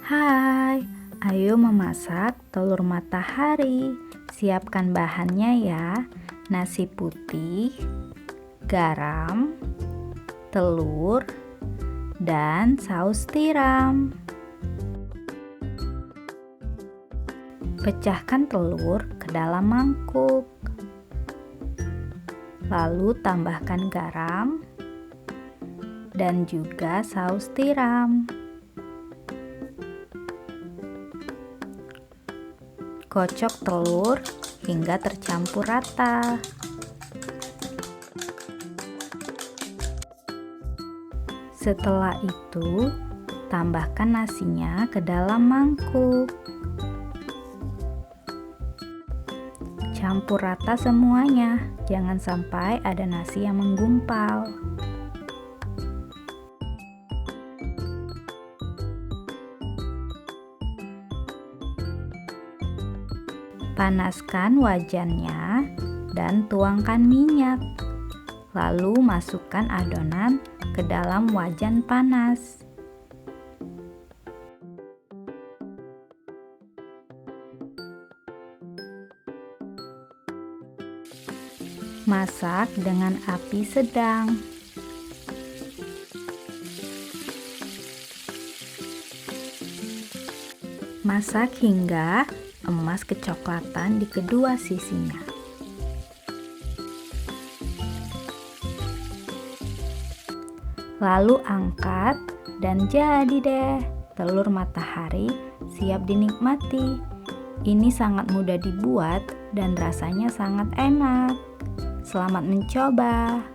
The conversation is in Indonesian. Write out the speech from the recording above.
Hai, ayo memasak telur matahari. Siapkan bahannya ya. Nasi putih, garam, telur, dan saus tiram. Pecahkan telur ke dalam mangkuk. Lalu tambahkan garam dan juga saus tiram. Kocok telur hingga tercampur rata. Setelah itu, tambahkan nasinya ke dalam mangkuk. Campur rata semuanya, jangan sampai ada nasi yang menggumpal. Panaskan wajannya dan tuangkan minyak. Lalu masukkan adonan ke dalam wajan panas. Masak dengan api sedang. Masak hingga emas kecoklatan di kedua sisinya. Lalu angkat dan jadi deh, telur matahari siap dinikmati. Ini sangat mudah dibuat dan rasanya sangat enak. Selamat mencoba.